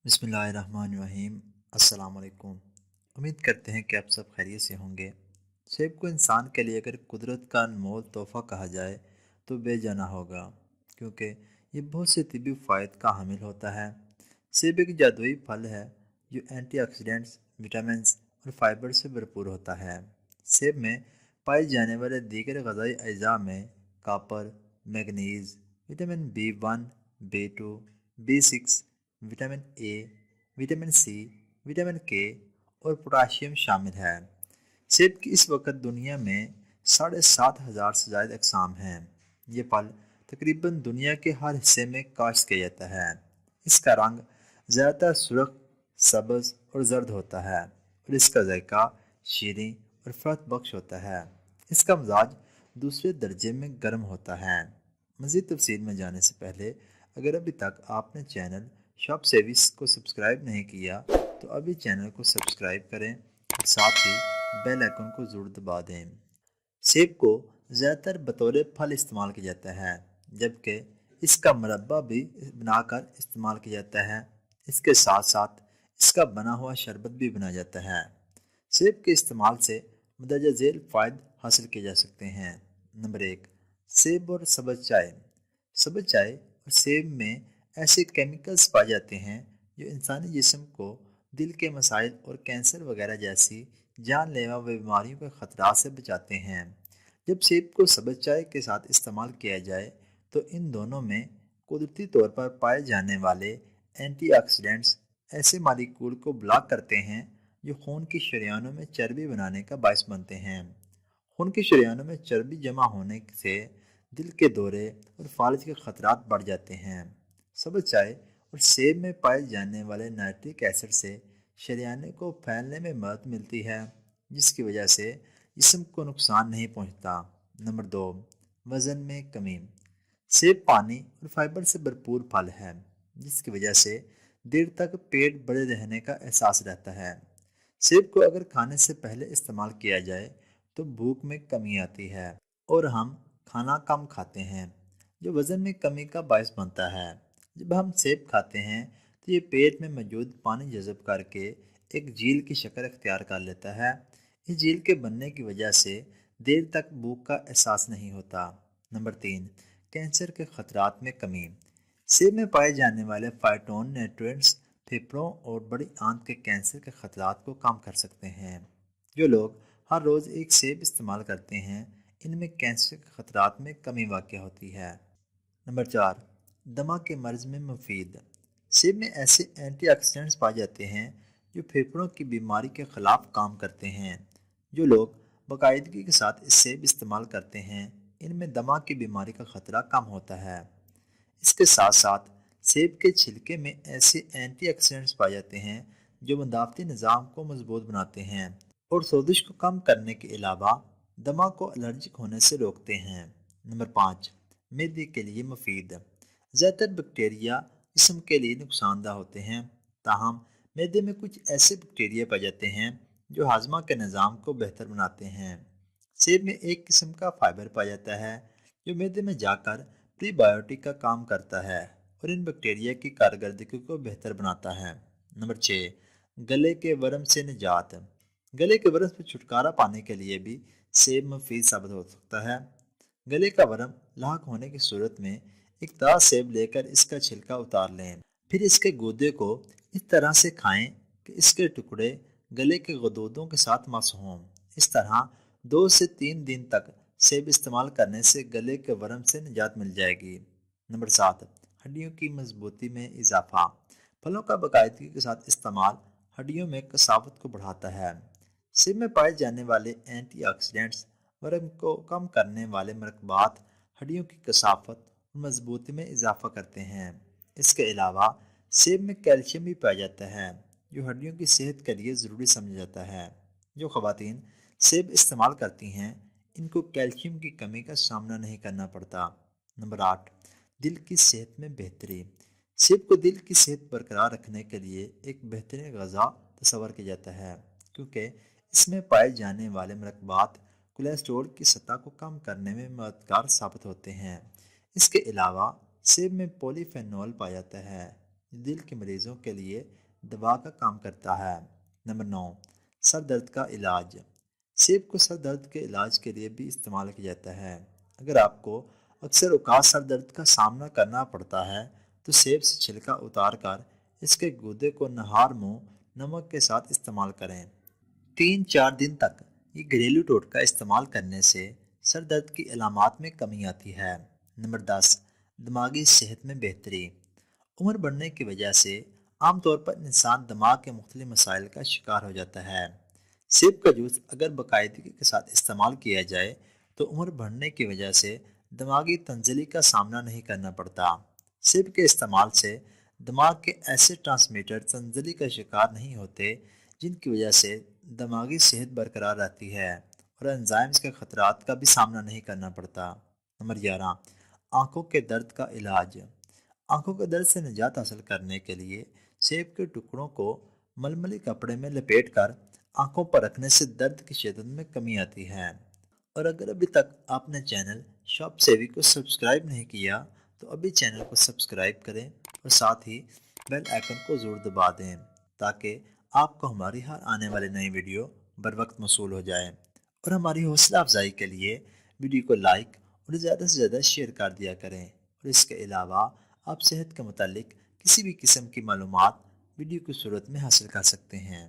بسم اللہ الرحمن الرحیم۔ السلام علیکم۔ امید کرتے ہیں کہ آپ سب خیریت سے ہوں گے۔ سیب کو انسان کے لیے اگر قدرت کا انمول تحفہ کہا جائے تو بے جانا ہوگا، کیونکہ یہ بہت سے طبی فوائد کا حامل ہوتا ہے۔ سیب ایک جادوئی پھل ہے جو اینٹی آکسیڈنٹس، وٹامنس اور فائبر سے بھرپور ہوتا ہے۔ سیب میں پائے جانے والے دیگر غذائی اجزاء میں copper, manganese, vitamin B1، B2، B6، vitamin A, vitamin C, vitamin K اور پوٹاشیم شامل ہے۔ سیب کی اس وقت دنیا میں 7,500 سے زائد اقسام ہیں۔ یہ پھل تقریباً دنیا کے ہر حصے میں کاشت کیا جاتا ہے۔ اس کا رنگ زیادہ تر سرخ، سبز اور زرد ہوتا ہے اور اس کا ذائقہ شیریں اور فرحت بخش ہوتا ہے۔ اس کا مزاج دوسرے درجے میں گرم ہوتا ہے۔ مزید تفصیل میں جانے سے پہلے اگر ابھی تک آپ نے چینل شاپ سیوس کو سبسکرائب نہیں کیا تو ابھی چینل کو سبسکرائب کریں اور ساتھ ہی بیل آئیکن کو ضرور دبا دیں۔ سیب کو زیادہ تر بطور پھل استعمال کیا جاتا ہے، جبکہ اس کا مربع بھی بنا کر استعمال کیا جاتا ہے۔ اس کے ساتھ ساتھ اس کا بنا ہوا شربت بھی بنا جاتا ہے۔ سیب کے استعمال سے مندرجہ ذیل فوائد حاصل کیے جا سکتے ہیں۔ نمبر 1، سیب اور سبز چائے۔ سبز چائے اور سیب میں ایسے کیمیکلز پائے جاتے ہیں جو انسانی جسم کو دل کے مسائل اور کینسر وغیرہ جیسی جان لیوا بیماریوں کے خطرات سے بچاتے ہیں۔ جب سیب کو سبز چائے کے ساتھ استعمال کیا جائے تو ان دونوں میں قدرتی طور پر پائے جانے والے اینٹی آکسیڈنٹس ایسے مالیکول کو بلاک کرتے ہیں جو خون کی شریانوں میں چربی بنانے کا باعث بنتے ہیں۔ خون کی شریانوں میں چربی جمع ہونے سے دل کے دورے اور فالج کے خطرات بڑھ جاتے ہیں۔ سبز چائے اور سیب میں پائے جانے والے نائٹرک ایسڈ سے شریانوں کو پھیلنے میں مدد ملتی ہے، جس کی وجہ سے جسم کو نقصان نہیں پہنچتا۔ نمبر 2، وزن میں کمی۔ سیب پانی اور فائبر سے بھرپور پھل ہے، جس کی وجہ سے دیر تک پیٹ بڑے رہنے کا احساس رہتا ہے۔ سیب کو اگر کھانے سے پہلے استعمال کیا جائے تو بھوک میں کمی آتی ہے اور ہم کھانا کم کھاتے ہیں، جو وزن میں کمی کا باعث بنتا ہے۔ جب ہم سیب کھاتے ہیں تو یہ پیٹ میں موجود پانی جذب کر کے ایک جھیل کی شکل اختیار کر لیتا ہے۔ اس جھیل کے بننے کی وجہ سے دیر تک بھوک کا احساس نہیں ہوتا۔ نمبر 3، کینسر کے خطرات میں کمی۔ سیب میں پائے جانے والے فائٹون نیوٹرینٹس پھیپھڑوں اور بڑی آنت کے کینسر کے خطرات کو کم کر سکتے ہیں۔ جو لوگ ہر روز ایک سیب استعمال کرتے ہیں ان میں کینسر کے خطرات میں کمی واقع ہوتی ہے۔ نمبر 4، دمہ کے مرض میں مفید۔ سیب میں ایسے اینٹی آکسیڈنٹس پائے جاتے ہیں جو پھیپھڑوں کی بیماری کے خلاف کام کرتے ہیں۔ جو لوگ باقاعدگی کے ساتھ اس سیب استعمال کرتے ہیں ان میں دمہ کی بیماری کا خطرہ کم ہوتا ہے۔ اس کے ساتھ ساتھ سیب کے چھلکے میں ایسے اینٹی آکسیڈنٹس پائے جاتے ہیں جو مدافعتی نظام کو مضبوط بناتے ہیں اور سوزش کو کم کرنے کے علاوہ دمہ کو الرجک ہونے سے روکتے ہیں۔ نمبر 5، معدے کے لیے مفید۔ زیادہ تر بیکٹیریا جسم کے لیے نقصان دہ ہوتے ہیں، تاہم معدے میں کچھ ایسے بیکٹیریا پائے جاتے ہیں جو ہاضمہ کے نظام کو بہتر بناتے ہیں۔ سیب میں ایک قسم کا فائبر پایا جاتا ہے جو معدے میں جا کر پری بایوٹک کا کام کرتا ہے اور ان بیکٹیریا کی کارکردگی کو بہتر بناتا ہے۔ نمبر 6، گلے کے ورم سے نجات۔ گلے کے ورم سے چھٹکارا پانے کے لیے بھی سیب مفید ثابت ہو سکتا ہے۔ گلے کا ورم لاحق ہونے کی صورت میں ایک تازہ سیب لے کر اس کا چھلکا اتار لیں، پھر اس کے گودے کو اس طرح سے کھائیں کہ اس کے ٹکڑے گلے کے غدودوں کے ساتھ مس ہوں۔ اس طرح 2 سے 3 دن تک سیب استعمال کرنے سے گلے کے ورم سے نجات مل جائے گی۔ نمبر 7، ہڈیوں کی مضبوطی میں اضافہ۔ پھلوں کا باقاعدگی کے ساتھ استعمال ہڈیوں میں کثافت کو بڑھاتا ہے۔ سیب میں پائے جانے والے اینٹی آکسیڈنٹس ورم کو کم کرنے والے مرکبات ہڈیوں کی کثافت اور مضبوطی میں اضافہ کرتے ہیں۔ اس کے علاوہ سیب میں کیلشیم بھی پایا جاتا ہے جو ہڈیوں کی صحت کے لیے ضروری سمجھا جاتا ہے۔ جو خواتین سیب استعمال کرتی ہیں ان کو کیلشیم کی کمی کا سامنا نہیں کرنا پڑتا۔ نمبر 8، دل کی صحت میں بہتری۔ سیب کو دل کی صحت برقرار رکھنے کے لیے ایک بہترین غذا تصور کیا جاتا ہے، کیونکہ اس میں پائے جانے والے مرکبات کولیسٹرول کی سطح کو کم کرنے میں مددگار ثابت ہوتے ہیں۔ اس کے علاوہ سیب میں پولی فینول پایا جاتا ہے دل کے مریضوں کے لیے دوا کا کام کرتا ہے۔ نمبر 9، سر درد کا علاج۔ سیب کو سر درد کے علاج کے لیے بھی استعمال کیا جاتا ہے۔ اگر آپ کو اکثر اوقات سر درد کا سامنا کرنا پڑتا ہے تو سیب سے چھلکا اتار کر اس کے گودے کو نہار منہ نمک کے ساتھ استعمال کریں۔ 3-4 دن تک یہ گھریلو ٹوٹکا استعمال کرنے سے سر درد کی علامات میں کمی آتی ہے۔ نمبر 10، دماغی صحت میں بہتری۔ عمر بڑھنے کی وجہ سے عام طور پر انسان دماغ کے مختلف مسائل کا شکار ہو جاتا ہے۔ سیب کا جوس اگر باقاعدگی کے ساتھ استعمال کیا جائے تو عمر بڑھنے کی وجہ سے دماغی تنزلی کا سامنا نہیں کرنا پڑتا۔ سیب کے استعمال سے دماغ کے ایسے ٹرانسمیٹر تنزلی کا شکار نہیں ہوتے جن کی وجہ سے دماغی صحت برقرار رہتی ہے اور انزائمز کے خطرات کا بھی سامنا نہیں کرنا پڑتا۔ نمبر 11، آنکھوں کے درد کا علاج۔ آنکھوں کے درد سے نجات حاصل کرنے کے لیے سیب کے ٹکڑوں کو ململی کپڑے میں لپیٹ کر آنکھوں پر رکھنے سے درد کی شدت میں کمی آتی ہے۔ اور اگر ابھی تک آپ نے چینل شاپ سیوی کو سبسکرائب نہیں کیا تو ابھی چینل کو سبسکرائب کریں اور ساتھ ہی بیل آئیکن کو ضرور دبا دیں تاکہ آپ کو ہماری ہر آنے والی نئی ویڈیو بر وقت موصول ہو جائے۔ اور ہماری حوصلہ افزائی کے لیے ویڈیو کو لائک اور زیادہ سے زیادہ شیئر کر دیا کریں۔ اور اس کے علاوہ آپ صحت کے متعلق کسی بھی قسم کی معلومات ویڈیو کی صورت میں حاصل کر سکتے ہیں۔